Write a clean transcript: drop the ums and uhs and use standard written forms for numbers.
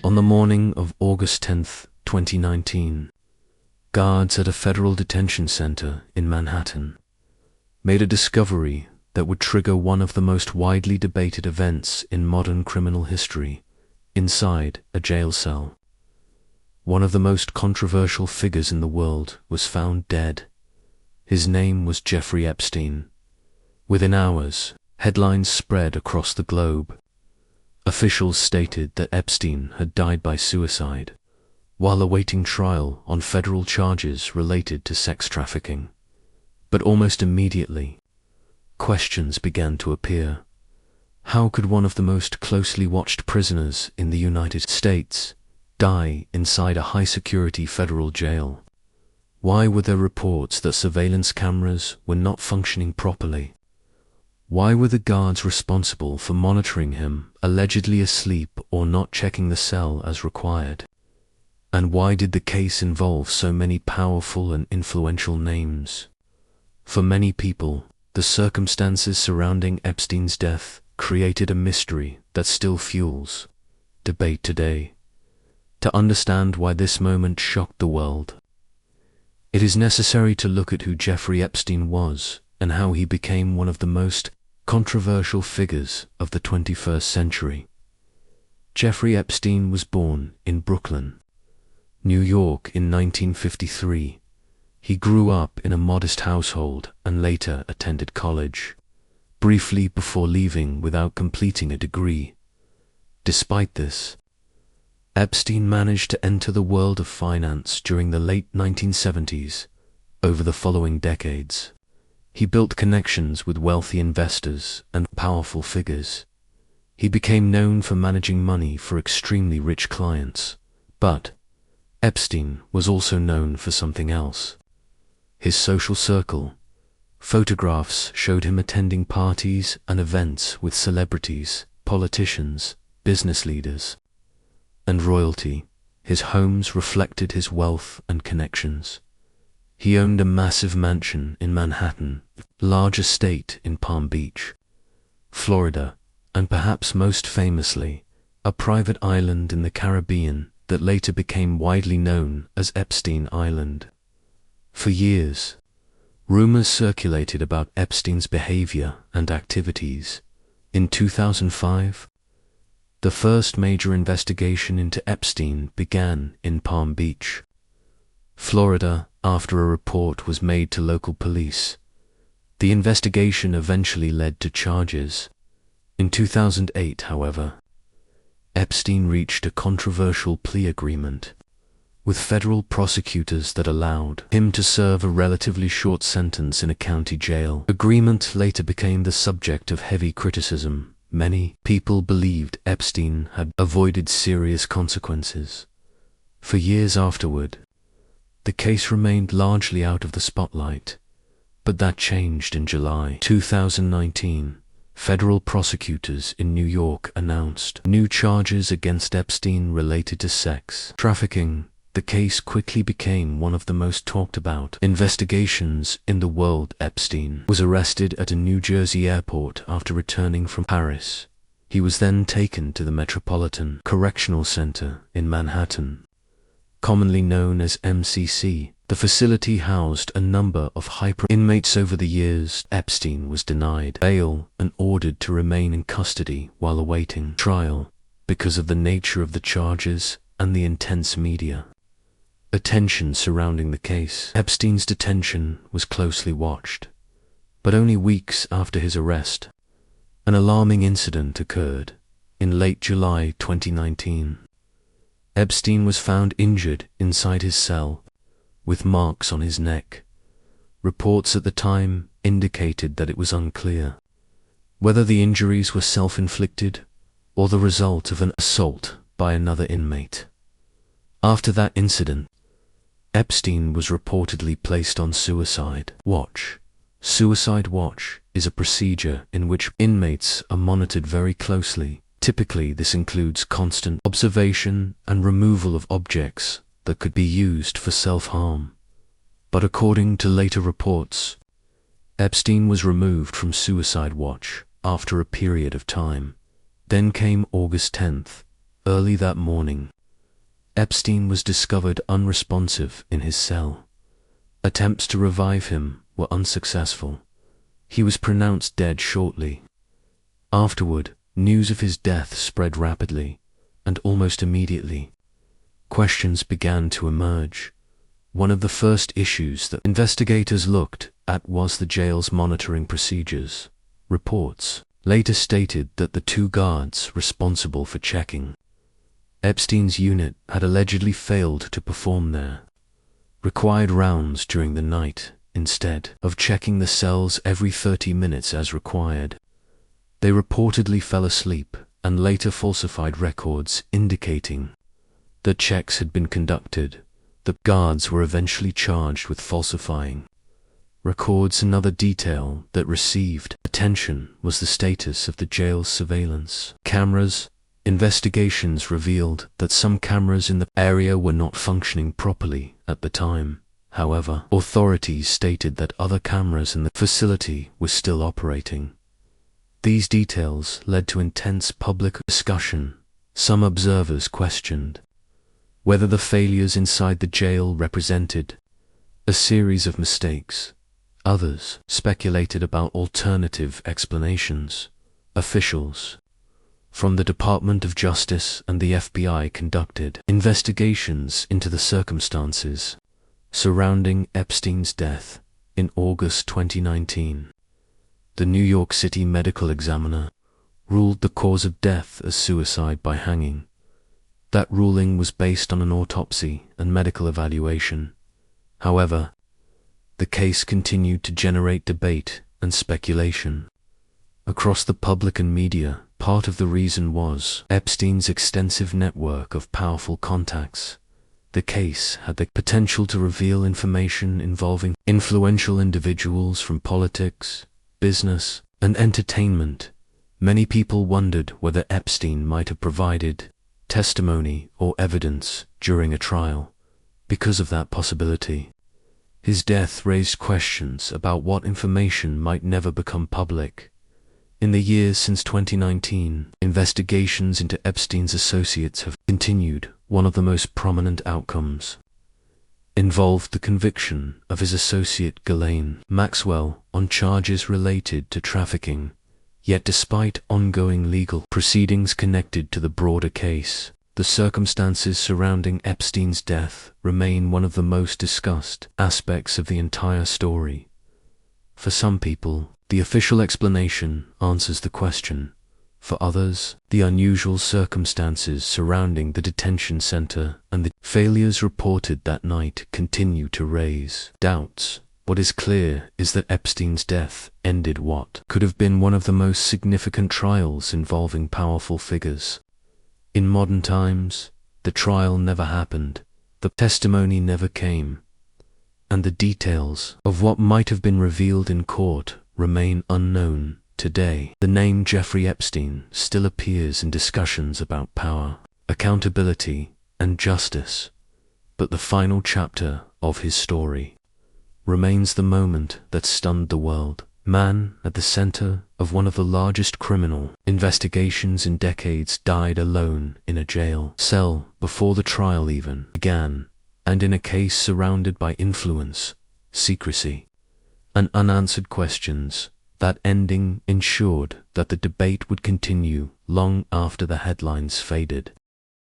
On the morning of August 10th, 2019, guards at a federal detention center in Manhattan made a discovery that would trigger one of the most widely debated events in modern criminal history inside a jail cell. One of the most controversial figures in the world was found dead. His name was Jeffrey Epstein. Within hours, headlines spread across the globe. Officials stated that Epstein had died by suicide while awaiting trial on federal charges related to sex trafficking. But almost immediately, questions began to appear. How could one of the most closely watched prisoners in the United States die inside a high-security federal jail? Why were there reports that surveillance cameras were not functioning properly? Why were the guards responsible for monitoring him allegedly asleep or not checking the cell as required? And why did the case involve so many powerful and influential names? For many people, the circumstances surrounding Epstein's death created a mystery that still fuels debate today. To understand why this moment shocked the world, it is necessary to look at who Jeffrey Epstein was and how he became one of the most controversial figures of the 21st century. Jeffrey Epstein was born in Brooklyn, New York in 1953. He grew up in a modest household and later attended college, briefly before leaving without completing a degree. Despite this, Epstein managed to enter the world of finance during the late 1970s. Over the following decades, he built connections with wealthy investors and powerful figures. He became known for managing money for extremely rich clients. But Epstein was also known for something else. His social circle. Photographs showed him attending parties and events with celebrities, politicians, business leaders, and royalty. His homes reflected his wealth and connections. He owned a massive mansion in Manhattan, large estate in Palm Beach, Florida, and perhaps most famously, a private island in the Caribbean that later became widely known as Epstein Island. For years, rumors circulated about Epstein's behavior and activities. In 2005, the first major investigation into Epstein began in Palm Beach, Florida, after a report was made to local police. The investigation eventually led to charges. In 2008, however, Epstein reached a controversial plea agreement with federal prosecutors that allowed him to serve a relatively short sentence in a county jail. Agreement later became the subject of heavy criticism. Many people believed Epstein had avoided serious consequences. For years afterward, the case remained largely out of the spotlight, but that changed in July 2019. Federal prosecutors in New York announced new charges against Epstein related to sex trafficking. The case quickly became one of the most talked about investigations in the world. Epstein was arrested at a New Jersey airport after returning from Paris. He was then taken to the Metropolitan Correctional Center in Manhattan, commonly known as MCC. The facility housed a number of inmates. Over the years, Epstein was denied bail and ordered to remain in custody while awaiting trial because of the nature of the charges and the intense media attention surrounding the case. Epstein's detention was closely watched, but only weeks after his arrest, an alarming incident occurred. In late July 2019, Epstein was found injured inside his cell, with marks on his neck. Reports at the time indicated that it was unclear whether the injuries were self-inflicted or the result of an assault by another inmate. After that incident, Epstein was reportedly placed on suicide watch. Suicide watch is a procedure in which inmates are monitored very closely. Typically, this includes constant observation and removal of objects that could be used for self-harm. But according to later reports, Epstein was removed from suicide watch after a period of time. Then came August 10th, Early that morning, Epstein was discovered unresponsive in his cell. Attempts to revive him were unsuccessful. He was pronounced dead shortly. Afterward, news of his death spread rapidly, and almost immediately, questions began to emerge. One of the first issues that investigators looked at was the jail's monitoring procedures. Reports later stated that the two guards responsible for checking Epstein's unit had allegedly failed to perform their required rounds during the night. Instead of checking the cells every 30 minutes as required, they reportedly fell asleep and later falsified records indicating that checks had been conducted. The guards were eventually charged with falsifying records. Another detail that received attention was the status of the jail's surveillance cameras. Investigations revealed that some cameras in the area were not functioning properly at the time. However, authorities stated that other cameras in the facility were still operating. These details led to intense public discussion. Some observers questioned whether the failures inside the jail represented a series of mistakes. Others speculated about alternative explanations. Officials from the Department of Justice and the FBI conducted investigations into the circumstances surrounding Epstein's death. In August 2019, the New York City Medical Examiner ruled the cause of death as suicide by hanging. That ruling was based on an autopsy and medical evaluation. However, the case continued to generate debate and speculation across the public and media. Part of the reason was Epstein's extensive network of powerful contacts. The case had the potential to reveal information involving influential individuals from politics, business, and entertainment. Many people wondered whether Epstein might have provided testimony or evidence during a trial. Because of that possibility, his death raised questions about what information might never become public. In the years since 2019, investigations into Epstein's associates have continued. One of the most prominent outcomes involved the conviction of his associate Ghislaine Maxwell on charges related to trafficking. Yet despite ongoing legal proceedings connected to the broader case, the circumstances surrounding Epstein's death remain one of the most discussed aspects of the entire story. For some people, the official explanation answers the question. For others, the unusual circumstances surrounding the detention center and the failures reported that night continue to raise doubts. What is clear is that Epstein's death ended what could have been one of the most significant trials involving powerful figures. In modern times, the trial never happened, the testimony never came, and the details of what might have been revealed in court remain unknown. Today, the name Jeffrey Epstein still appears in discussions about power, accountability, and justice, but the final chapter of his story remains the moment that stunned the world. Man at the center of one of the largest criminal investigations in decades died alone in a jail cell before the trial even began, and in a case surrounded by influence, secrecy, and unanswered questions. That ending ensured that the debate would continue long after the headlines faded.